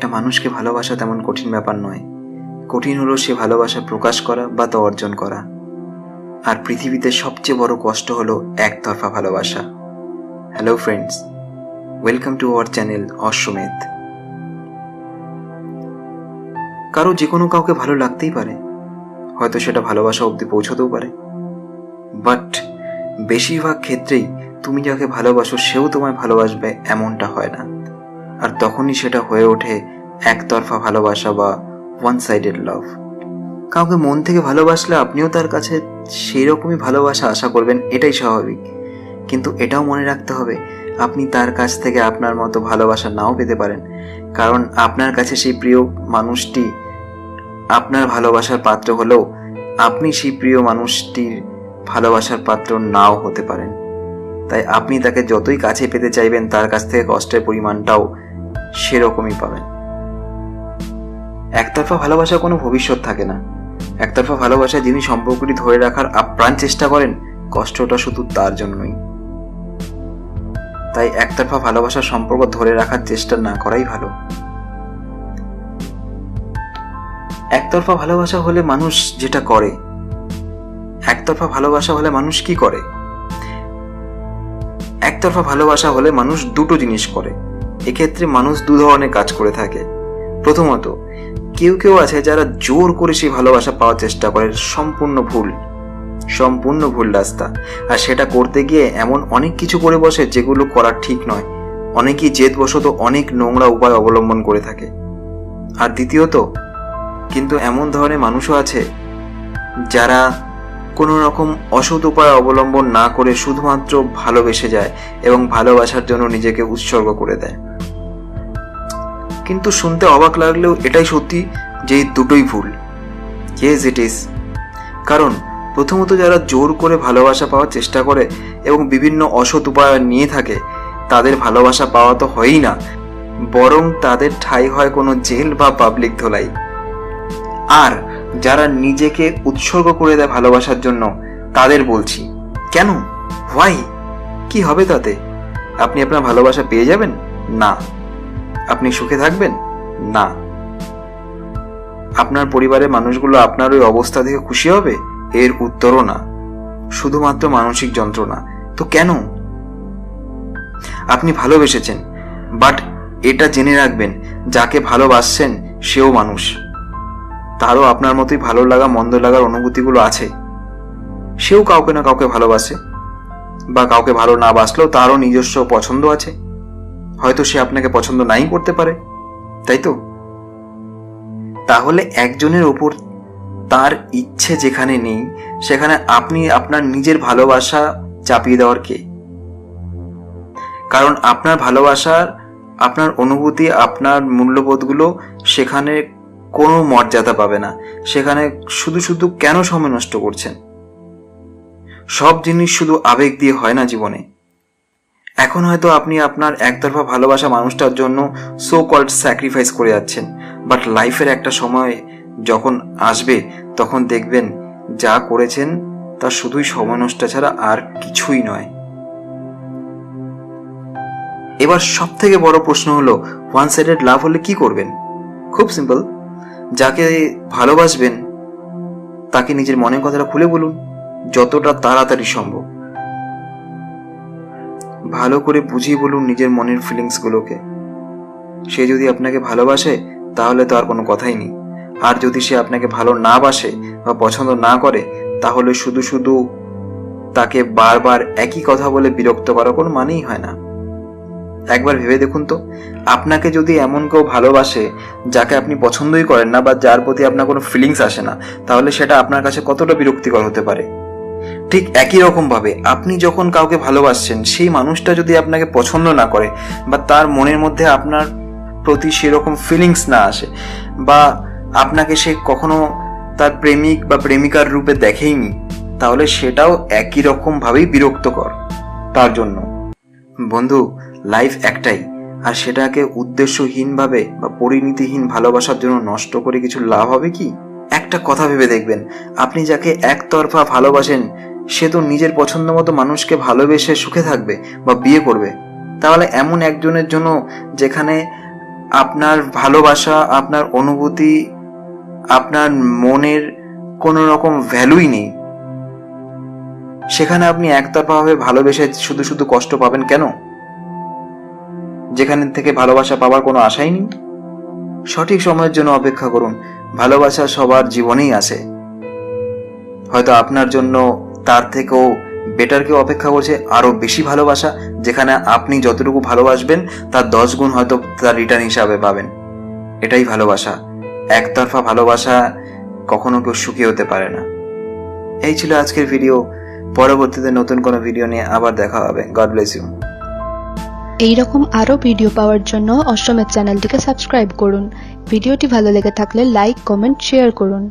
একটা মানুষকে ভালোবাসা তেমন কঠিন ব্যাপার নয়। কঠিন হলো সে ভালোবাসা প্রকাশ করা বা তা অর্জন করা। আর পৃথিবীতে সবচেয়ে বড় কষ্ট হলো একতরফা ভালোবাসা। Hello friends, welcome to our channel অশ্বমেধ। কারো যে কোনো কাউকে ভালো লাগতেই পারে, হয়তো সেটা ভালোবাসা অবধি পৌঁছতেও পারে, বাট বেশিরভাগ ক্ষেত্রেই তুমি যাকে ভালোবাসো সেও তোমায় ভালোবাসবে এমনটা হয় না। আর তখনই সেটা হয়ে ওঠে একতরফা ভালোবাসা বা ওয়ান সাইডেড লাভ। কাউকে মন থেকে ভালোবাসলে আপনিও তার কাছে সেই রকমই ভালোবাসা আশা করবেন, এটাই স্বাভাবিক। কিন্তু এটাও মনে রাখতে হবে, আপনি তার কাছ থেকে আপনার মতো ভালোবাসা নাও পেতে পারেন, কারণ আপনার কাছে সেই প্রিয় মানুষটি আপনার ভালোবাসার পাত্র হলেও আপনি সেই প্রিয় মানুষটির ভালোবাসার পাত্র নাও হতে পারেন। তাই আপনি তাকে যতই কাছে পেতে চাইবেন, তার কাছ থেকে কষ্টের পরিমাণটাও সেরকমই পাবেন। একতরফা ভালোবাসার কোনো ভবিষ্যৎ থাকে না। একতরফা ভালোবাসায় যিনি সম্পর্কটি ধরে রাখার আপ্রাণ চেষ্টা করেন, কষ্টটা শুধু তার জন্যই। তাই একতরফা ভালোবাসার সম্পর্ক ধরে রাখার চেষ্টা না করাই ভালো। একতরফা ভালোবাসা হলে মানুষ যেটা করে, একতরফা ভালোবাসা হলে মানুষ কি করে? একতরফা ভালোবাসা হলে মানুষ দুটো জিনিস করে। এক্ষেত্রে মানুষ দু ধরনের কাজ করে থাকে। প্রথমত, কেউ কেউ আছে যারা জোর করে সেই ভালোবাসা পাওয়ার চেষ্টা করে, সম্পূর্ণ ভুল রাস্তা। আর সেটা করতে গিয়ে এমন অনেক কিছু করে বসে যেগুলো করা ঠিক নয়। অনেকেই জেদবশত অনেক নোংরা উপায় অবলম্বন করে থাকে। আর দ্বিতীয়ত, কিন্তু এমন ধরনের মানুষও আছে যারা কোনো রকম অসৎ উপায় অবলম্বন না করে শুধুমাত্র ভালোবেসে যায় এবং ভালোবাসার জন্য নিজেকে উৎসর্গ করে দেয়। কিন্তু শুনতে অবাক লাগলেও এটাই সত্যি যে এই দুটোই ভুল। Yes it is. কারণ প্রথমত, যারা জোর করে ভালোবাসা পাওয়ার চেষ্টা করে এবং বিভিন্ন অসৎ উপায় নিয়ে থাকে, তাদের ভালোবাসা পাওয়া তো হয়ই না, বরং তাদের ঠাঁই হয় কোনো জেল বা পাবলিক ধোলাই। আর যারা নিজেকে উৎসর্গ করে দেয় ভালোবাসার জন্য, তাদের বলছি, কেন? হোয়াই? কি হবে তাতে? আপনি আপনার ভালোবাসা পেয়ে যাবেন? না। আপনি সুখে থাকবেন? না। আপনার পরিবারের মানুষগুলো আপনার ওই অবস্থা থেকে খুশি হবে? এর উত্তরও না। শুধুমাত্র মানসিক যন্ত্রণা। তো কেন? আপনি ভালোবেসেছেন, বাট এটা জেনে রাখবেন, যাকে ভালোবাসছেন সেও মানুষ। তারও আপনার মতোই ভালো লাগা মন্দ লাগার অনুভূতিগুলো আছে। সেও কাউকে না কাউকে ভালোবাসে, বা কাউকে ভালো না বাসলেও তারও নিজস্ব পছন্দ আছে। হয়তো সে আপনাকে পছন্দ নাই করতে পারে, তাই তো? তাহলে একজনের ওপর তার ইচ্ছে যেখানে নেই, সেখানে আপনি আপনার নিজের ভালোবাসা চাপিয়ে দেওয়ার কে? কারণ আপনার ভালোবাসার, আপনার অনুভূতি, আপনার মূল্যবোধগুলো সেখানে কোনো মর্যাদা পাবে না। সেখানে শুধু শুধু কেন সময় নষ্ট করছেন? সব জিনিস শুধু আবেগ দিয়ে হয় না জীবনে। এখন হয়তো আপনি আপনার একতরফা ভালোবাসা মানুষটার জন্য সো কল্ড স্যাক্রিফাইস করে যাচ্ছেন, বাট লাইফের একটা সময় যখন আসবে, তখন দেখবেন যা করেছেন তা শুধুই সময় নষ্ট ছাড়া আর কিছুই নয়। এবার সব থেকে বড় প্রশ্ন হলো, ওয়ান সাইডেড লাভ হলে কি করবেন? খুব সিম্পল। যাকে ভালোবাসবেন তাকে নিজের মনের কথাটা খুলে বলুন, যতটা তাড়াতাড়ি সম্ভব। ভালো করে বুঝিয়ে বলুন নিজের মনের ফিলিংসগুলোকে। সে যদি আপনাকে ভালোবাসে তাহলে তো আর কোনো কথাই নেই। আর যদি সে আপনাকে ভালো না বাসে বা পছন্দ না করে, তাহলে শুধু শুধু তাকে বারবার একই কথা বলে বিরক্ত করার কোনো মানেই হয় না। একবার ভেবে দেখুন তো, আপনাকে যদি এমন কেউ ভালোবাসে যাকে আপনি পছন্দই করেন না বা যার প্রতি আপনার কোনো ফিলিংস আসে না, তাহলে সেটা আপনার কাছে কতটা বিরক্তিকর হতে পারে। ঠিক একই রকম ভাবে আপনি যখন কাউকে ভালোবাসছেন, সেই মানুষটা যদি আপনাকে পছন্দ না করে বা তার মনের মধ্যে আপনার প্রতি সেরকম ফিলিংস না আসে, বা আপনাকে সে কখনো তার প্রেমিক বা প্রেমিকার রূপে দেখেইনি, তাহলে সেটাও একই রকম ভাবেই বিরক্তকর তার জন্য। বন্ধু, লাইফ একটাই, আর সেটাকে উদ্দেশ্যহীনভাবে বা পরিণতিহীন ভালোবাসার জন্য নষ্ট করে কিছু লাভ হবে কি? একটা কথা ভেবে দেখবেন, আপনি যাকে একতরফা ভালোবাসেন সে তো নিজের পছন্দ মতো মানুষকে ভালোবেসে সুখে থাকবে বা বিয়ে করবে। তাহলে এমন একজনের জন্য যেখানে আপনার ভালোবাসা, আপনার অনুভূতি, আপনার মনের কোনো রকম ভ্যালুই নেই, সেখানে আপনি একতরফাভাবে ভালোবেসে শুধু শুধু কষ্ট পাবেন কেন? যেখানে থেকে ভালোবাসা পাওয়ার কোনো আশাই নেই। সঠিক সময়ের জন্য অপেক্ষা করুন। ভালোবাসা সবার জীবনেই আসে। হয়তো আপনার জন্য তার থেকেও বেটার কেউ অপেক্ষা করছে, আরো বেশি ভালোবাসা, যেখানে আপনি যতটুকু ভালোবাসবেন তার 10 গুণ হয়তো তার রিটার্ন হিসাবে পাবেন। এটাই ভালোবাসা। একতরফা ভালোবাসা কখনো কেউ সুখী হতে পারে না। এই ছিল আজকের ভিডিও। পরবর্তীতে নতুন কোনো ভিডিও নিয়ে আবার দেখা হবে। God bless you. এইরকম আরও ভিডিও পাওয়ার জন্য অষ্টমের চ্যানেলটিকে সাবস্ক্রাইব করুন। ভিডিওটি ভালো লেগে থাকলে লাইক, কমেন্ট, শেয়ার করুন।